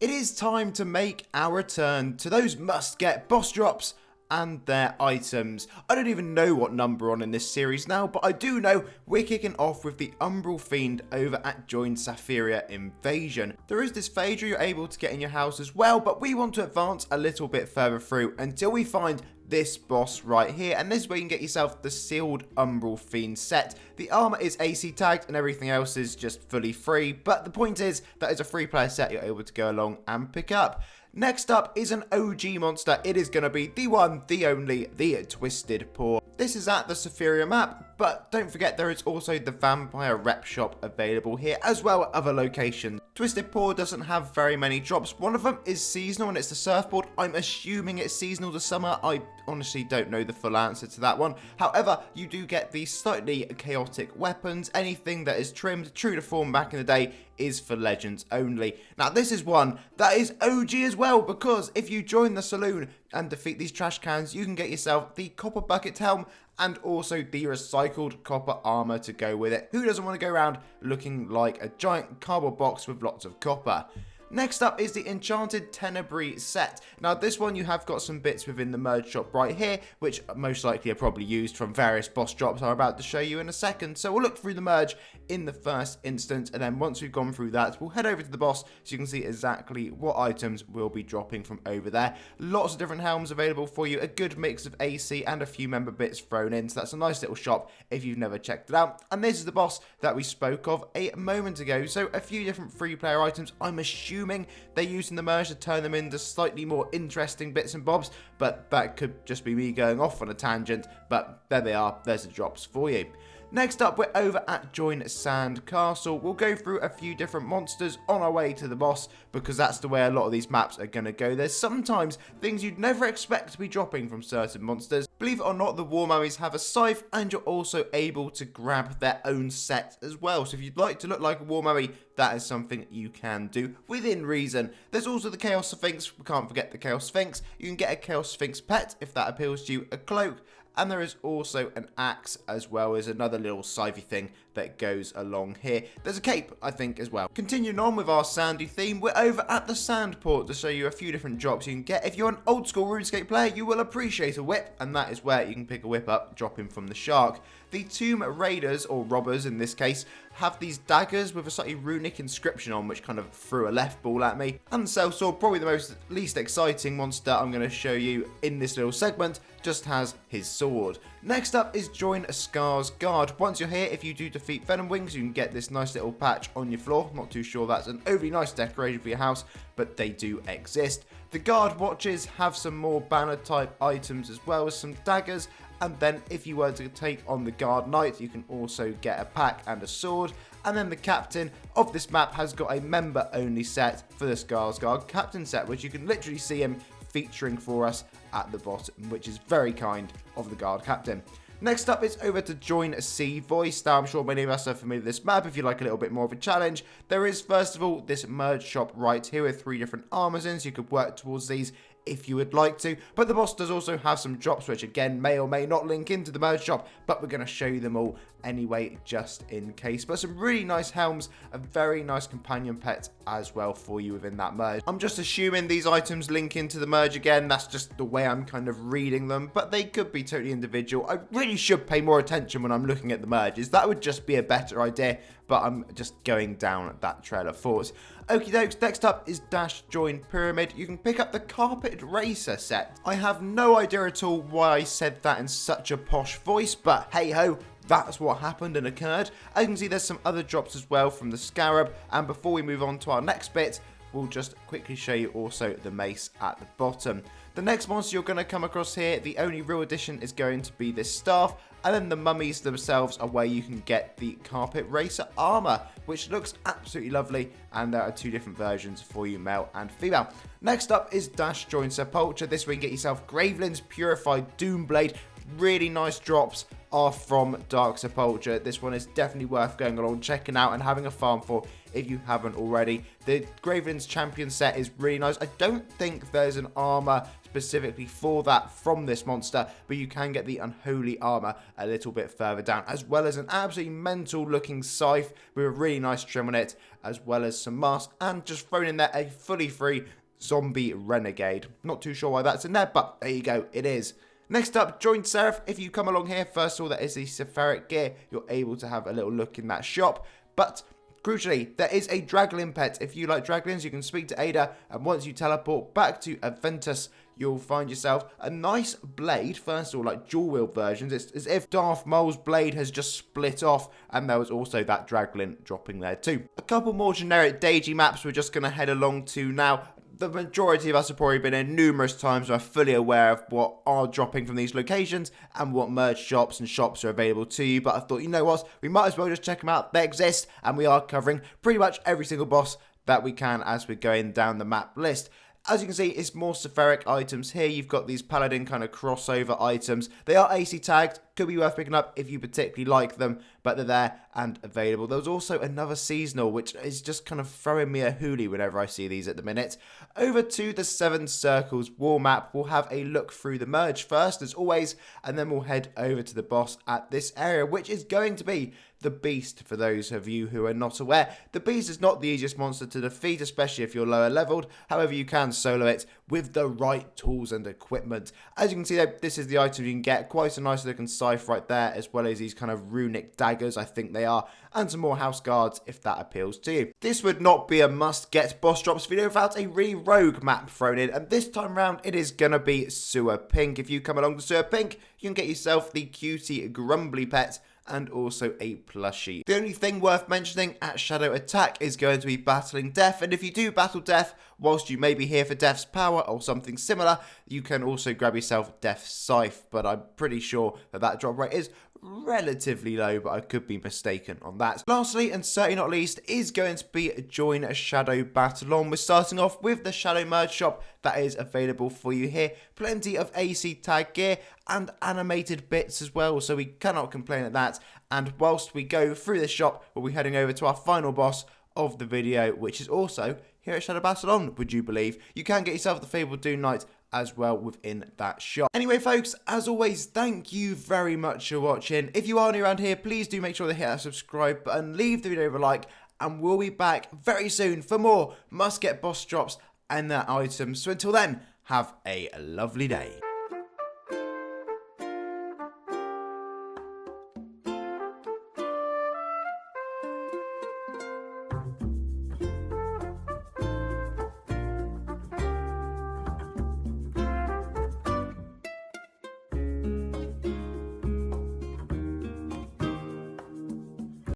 It is time to make our return to those must-get boss drops and their items. I don't even know what number we're on in this series now, but I do know we're kicking off with the Umbral Fiend over at Join Safiriainvasion. There is this Phaedra you're able to get in your house as well, but we want to advance a little bit further through until we find this boss right here, and this is where you can get yourself the sealed Umbral Fiend Set. The armor is AC tagged and everything else is just fully free, but the point is that it's a free player set you're able to go along and pick up. Next up is an OG monster. It is going to be the one, the only, the Twisted Paw. This is at the Safiria map, but don't forget there is also the Vampire Rep Shop available here, as well as other locations. Twisted Paw doesn't have very many drops. One of them is seasonal and it's the surfboard. I'm assuming it's seasonal to summer. I honestly don't know the full answer to that one. However, you do get these slightly chaotic weapons. Anything that is trimmed true to form back in the day is for legends only. Now this is one that is OG as well, because if you join the saloon and defeat these trash cans, you can get yourself the copper bucket helm and also the recycled copper armor to go with it. Who doesn't want to go around looking like a giant cardboard box with lots of copper? Next up is the Enchanted Tenebrae set. Now this one you have got some bits within the merge shop right here, which most likely are probably used from various boss drops I'm about to show you in a second. So we'll look through the merge in the first instance, and then once we've gone through that, we'll head over to the boss so you can see exactly what items will be dropping from over there. Lots of different helms available for you, a good mix of AC and a few member bits thrown in, so that's a nice little shop if you've never checked it out. And this is the boss that we spoke of a moment ago, so a few different free player items. I'm assuming they're using the merge to turn them into slightly more interesting bits and bobs, but that could just be me going off on a tangent, but there they are, there's the drops for you. Next up, we're over at Join Sandcastle. We'll go through a few different monsters on our way to the boss, because that's the way a lot of these maps are going to go. There's sometimes things you'd never expect to be dropping from certain monsters. Believe it or not, the War Mummies have a scythe, and you're also able to grab their own set as well. So if you'd like to look like a War Mummy, that is something you can do within reason. There's also the Chaos Sphinx. We can't forget the Chaos Sphinx. You can get a Chaos Sphinx pet if that appeals to you, a cloak, and there is also an axe as well as another little scythe thing that goes along here. There's a cape, I think, as well. Continuing on with our sandy theme, we're over at the sandport to show you a few different drops you can get. If you're an old school RuneScape player, you will appreciate a whip, and that is where you can pick a whip up, dropping from the shark. The Tomb Raiders, or robbers in this case, have these daggers with a slightly runic inscription on, which kind of threw a left ball at me. And Sellsword, probably the least exciting monster I'm going to show you in this little segment, just has his sword. Next up is Join Scarsgarde. Once you're here, if you do defeat Venom Wings, you can get this nice little patch on your floor. Not too sure that's an overly nice decoration for your house, but they do exist. The Guard Watches have some more banner type items as well as some daggers. And then if you were to take on the Guard Knight, you can also get a pack and a sword. And then the captain of this map has got a member only set for the Scarsgarde Captain Set, which you can literally see him featuring for us at the bottom, which is very kind of the Guard Captain. Next up, it's over to Join Seavoice. Now, I'm sure many of us are familiar with this map. If you like a little bit more of a challenge, there is, first of all, this merge shop right here with 3 different armors in, so you could work towards these if you would like to. But the boss does also have some drops, which again may or may not link into the merge shop, but we're going to show you them all anyway, just in case. But some really nice helms, a very nice companion pet as well for you within that merge. I'm just assuming these items link into the merge again. That's just the way I'm kind of reading them, but they could be totally individual. I really should pay more attention when I'm looking at the merges. That would just be a better idea, but I'm just going down that trail of thought. Okie dokes, next up is Dash Join Pyramid. You can pick up the Carpet Racer set. I have no idea at all why I said that in such a posh voice, but hey ho, that's what happened and occurred. As you can see, there's some other drops as well from the Scarab, and before we move on to our next bit, we'll just quickly show you also the mace at the bottom. The next monster you're going to come across here, the only real addition is going to be this staff, and then the mummies themselves are where you can get the Carpet Racer armor, which looks absolutely lovely, and there are 2 different versions for you, male and female. Next up is Dash Join Sepulchure. This way you can get yourself Gravelyn's Purified Doomblade. really nice drops are from Dark Sepulchre. This one is definitely worth going along, checking out, and having a farm for if you haven't already. The Gravelyn's Champion set is really nice. I don't think there's an armor specifically for that from this monster, but you can get the Unholy armor a little bit further down, as well as an absolutely mental looking scythe with a really nice trim on it, as well as some masks, and just thrown in there a fully free zombie renegade. Not too sure why that's in there, but there you go, it is. Next up, join Seraph. If you come along here, first of all, that is the Safiric gear. You're able to have a little look in that shop. But crucially, there is a Draglin Pet. If you like Draglins, you can speak to Ada, and once you teleport back to Aventus, you'll find yourself a nice blade. First of all, like dual wield versions. It's as if Darth Maul's blade has just split off, and there was also that Draglin dropping there too. A couple more generic Deiji maps we're just going to head along to now. The majority of us have probably been in numerous times, so are fully aware of what are dropping from these locations and what merge shops and shops are available to you. But I thought, you know what, we might as well just check them out. They exist, and we are covering pretty much every single boss that we can as we're going down the map list. As you can see, it's more Safiric items here. You've got these Paladin kind of crossover items. They are AC tagged. Could be worth picking up if you particularly like them, but they're there and available. There was also another seasonal, which is just kind of throwing me a hoolie whenever I see these at the minute. Over to the Sevencircleswar map. We'll have a look through the merge first, as always, and then we'll head over to the boss at this area, which is going to be the Beast. For those of you who are not aware, the Beast is not the easiest monster to defeat, especially if you're lower leveled. However, you can solo it with the right tools and equipment. As you can see though, this is the item you can get. Quite a nice looking scythe right there, as well as these kind of runic daggers, I think they are, and some more house guards if that appeals to you. This would not be a must get boss drops video without a really rogue map thrown in, and this time round it is gonna be Sewerpink. If you come along to Sewerpink, you can get yourself the Cutie Grumbley pet and also a plushie. The only thing worth mentioning at Shadow Attack is going to be battling Death, and if you do battle Death, whilst you may be here for Death's power or something similar, you can also grab yourself Death's Scythe, but I'm pretty sure that that drop rate is relatively low, but I could be mistaken on that. Lastly, and certainly not least, is going to be join a Shadowbattleon. We're starting off with the Shadow Merge shop that is available for you here. Plenty of AC tag gear and animated bits as well, so we cannot complain at that. And whilst we go through this shop, we'll be heading over to our final boss of the video, which is also here at Shadowbattleon, would you believe. You can get yourself the Fabled Doom Knight as well within that shop. Anyway folks, as always, thank you very much for watching. If you are new around here, please do make sure to hit that subscribe button, leave the video a like, and we'll be back very soon for more must get boss drops and their items. So until then, have a lovely day.